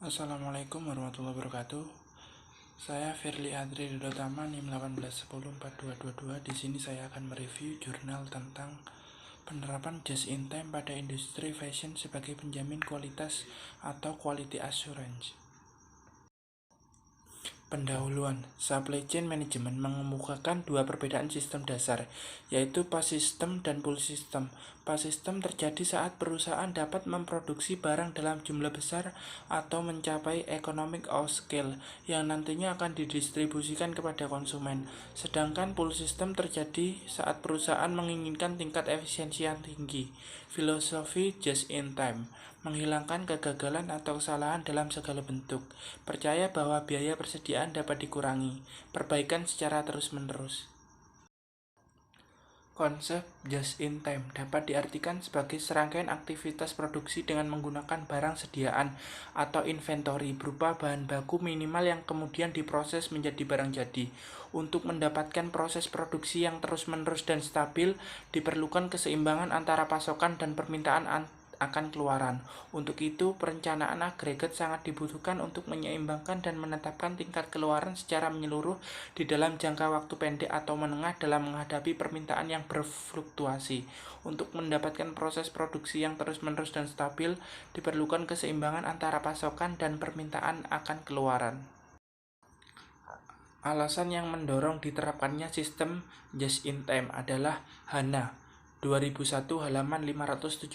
Assalamualaikum warahmatullahi wabarakatuh. Saya Firly Adri Dudotama, NIM 18104222. Di sini saya akan mereview jurnal tentang penerapan just in time pada industri fashion sebagai penjamin kualitas atau quality assurance. Pendahuluan, supply chain management mengemukakan dua perbedaan sistem dasar, yaitu pas system dan pull system. Pas system terjadi saat perusahaan dapat memproduksi barang dalam jumlah besar atau mencapai economic of scale yang nantinya akan didistribusikan kepada konsumen. Sedangkan pull system terjadi saat perusahaan menginginkan tingkat efisiensi yang tinggi. Filosofi just in time menghilangkan kegagalan atau kesalahan dalam segala bentuk. Percaya bahwa biaya persediaan dapat dikurangi. Perbaikan secara terus-menerus. Konsep just in time dapat diartikan sebagai serangkaian aktivitas produksi dengan menggunakan barang sediaan atau inventory berupa bahan baku minimal yang kemudian diproses menjadi barang jadi. Untuk mendapatkan proses produksi yang terus-menerus dan stabil, diperlukan keseimbangan antara pasokan dan permintaan akan keluaran. Untuk itu, perencanaan agregat sangat dibutuhkan untuk menyeimbangkan dan menetapkan tingkat keluaran secara menyeluruh di dalam jangka waktu pendek atau menengah dalam menghadapi permintaan yang berfluktuasi. Untuk mendapatkan proses produksi yang terus-menerus dan stabil, diperlukan keseimbangan antara pasokan dan permintaan akan keluaran. Alasan yang mendorong diterapkannya sistem just in time adalah HANA 2001 halaman 575.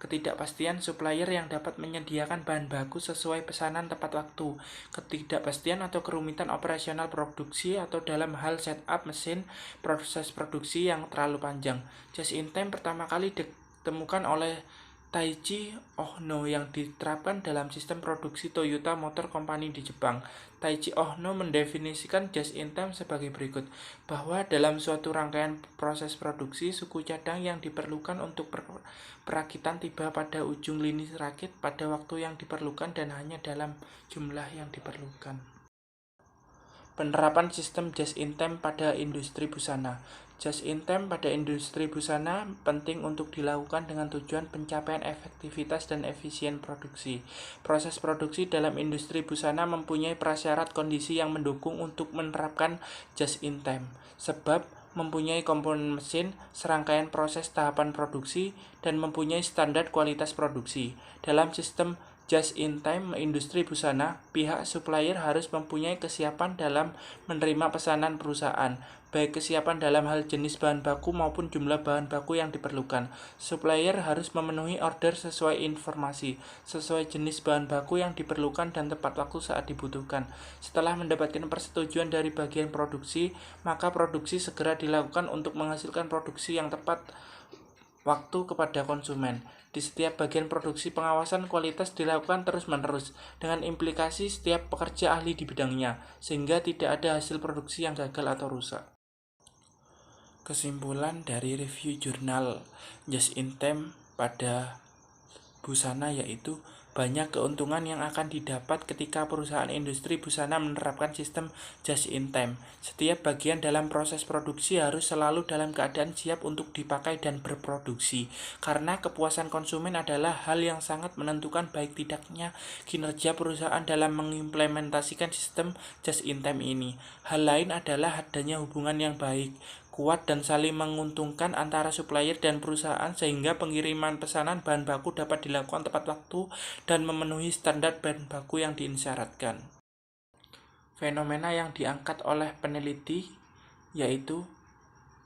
Ketidakpastian supplier yang dapat menyediakan bahan baku sesuai pesanan tepat waktu. Ketidakpastian atau kerumitan operasional produksi atau dalam hal setup mesin proses produksi yang terlalu panjang. Just in time pertama kali ditemukan oleh Taichi Ohno yang diterapkan dalam sistem produksi Toyota Motor Company di Jepang. Taichi Ohno mendefinisikan just in time sebagai berikut, bahwa dalam suatu rangkaian proses produksi, suku cadang yang diperlukan untuk perakitan tiba pada ujung lini rakit pada waktu yang diperlukan dan hanya dalam jumlah yang diperlukan. Penerapan sistem just in time pada industri busana. Just in time pada industri busana penting untuk dilakukan dengan tujuan pencapaian efektivitas dan efisien produksi. Proses produksi dalam industri busana mempunyai prasyarat kondisi yang mendukung untuk menerapkan just in time. Sebab mempunyai komponen mesin, serangkaian proses tahapan produksi, dan mempunyai standar kualitas produksi. Dalam sistem just in time industri busana, pihak supplier harus mempunyai kesiapan dalam menerima pesanan perusahaan, baik kesiapan dalam hal jenis bahan baku maupun jumlah bahan baku yang diperlukan. Supplier harus memenuhi order sesuai informasi, sesuai jenis bahan baku yang diperlukan dan tepat waktu saat dibutuhkan. Setelah mendapatkan persetujuan dari bagian produksi, maka produksi segera dilakukan untuk menghasilkan produksi yang tepat waktu kepada konsumen. Di setiap bagian produksi, pengawasan kualitas dilakukan terus-menerus dengan implikasi setiap pekerja ahli di bidangnya, sehingga tidak ada hasil produksi yang gagal atau rusak. Kesimpulan dari review jurnal just in time pada busana yaitu banyak keuntungan yang akan didapat ketika perusahaan industri busana menerapkan sistem just in time. Setiap bagian dalam proses produksi harus selalu dalam keadaan siap untuk dipakai dan berproduksi, karena kepuasan konsumen adalah hal yang sangat menentukan baik tidaknya kinerja perusahaan dalam mengimplementasikan sistem just in time ini. Hal lain adalah adanya hubungan yang baik, kuat dan saling menguntungkan antara supplier dan perusahaan sehingga pengiriman pesanan bahan baku dapat dilakukan tepat waktu dan memenuhi standar bahan baku yang disyaratkan. Fenomena yang diangkat oleh peneliti yaitu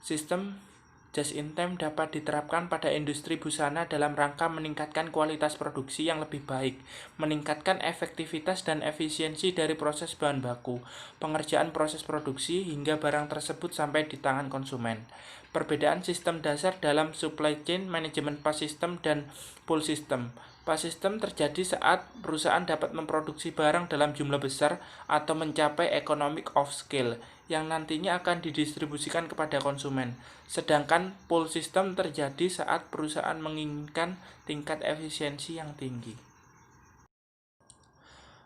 sistem just in time dapat diterapkan pada industri busana dalam rangka meningkatkan kualitas produksi yang lebih baik, meningkatkan efektivitas dan efisiensi dari proses bahan baku, pengerjaan proses produksi hingga barang tersebut sampai di tangan konsumen. Perbedaan sistem dasar dalam supply chain management pas system dan pull system. Pas system terjadi saat perusahaan dapat memproduksi barang dalam jumlah besar atau mencapai economic of scale yang nantinya akan didistribusikan kepada konsumen. Sedangkan pull system terjadi saat perusahaan menginginkan tingkat efisiensi yang tinggi.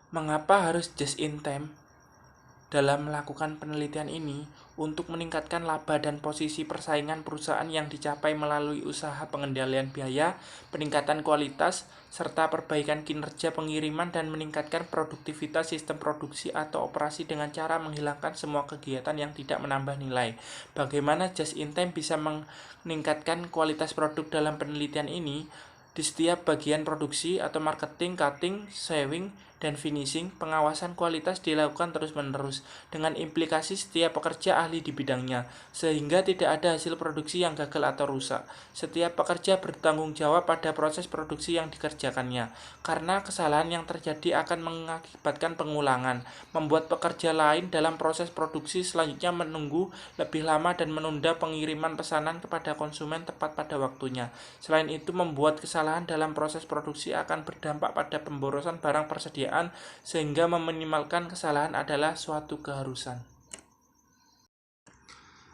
Mengapa harus just in time? dalam melakukan penelitian ini untuk meningkatkan laba dan posisi persaingan perusahaan yang dicapai melalui usaha pengendalian biaya, peningkatan kualitas, serta perbaikan kinerja pengiriman dan meningkatkan produktivitas sistem produksi atau operasi dengan cara menghilangkan semua kegiatan yang tidak menambah nilai. Bagaimana just in time bisa meningkatkan kualitas produk dalam penelitian ini? Di setiap bagian produksi atau marketing, cutting, sewing, dan finishing, pengawasan kualitas dilakukan terus-menerus dengan implikasi setiap pekerja ahli di bidangnya, sehingga tidak ada hasil produksi yang gagal atau rusak. Setiap pekerja bertanggung jawab pada proses produksi yang dikerjakannya, karena kesalahan yang terjadi akan mengakibatkan pengulangan, membuat pekerja lain dalam proses produksi selanjutnya menunggu lebih lama dan menunda pengiriman pesanan kepada konsumen tepat pada waktunya. Selain itu, membuat kesalahan dalam proses produksi akan berdampak pada pemborosan barang persediaan, sehingga meminimalkan kesalahan adalah suatu keharusan.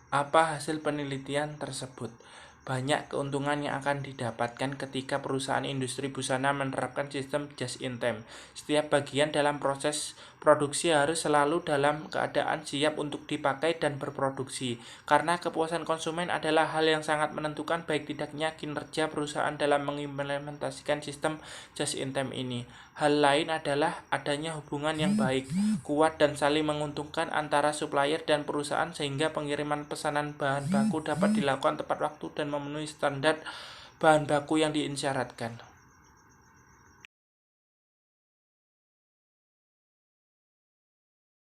Apa hasil penelitian tersebut? Banyak keuntungan yang akan didapatkan ketika perusahaan industri busana menerapkan sistem just in time. Setiap bagian dalam proses produksi harus selalu dalam keadaan siap untuk dipakai dan berproduksi, karena kepuasan konsumen adalah hal yang sangat menentukan baik tidaknya kinerja perusahaan dalam mengimplementasikan sistem just in time ini. Hal lain adalah adanya hubungan yang baik, kuat, dan saling menguntungkan antara supplier dan perusahaan, sehingga pengiriman pesanan bahan baku dapat dilakukan tepat waktu dan memenuhi standar bahan baku yang diisyaratkan.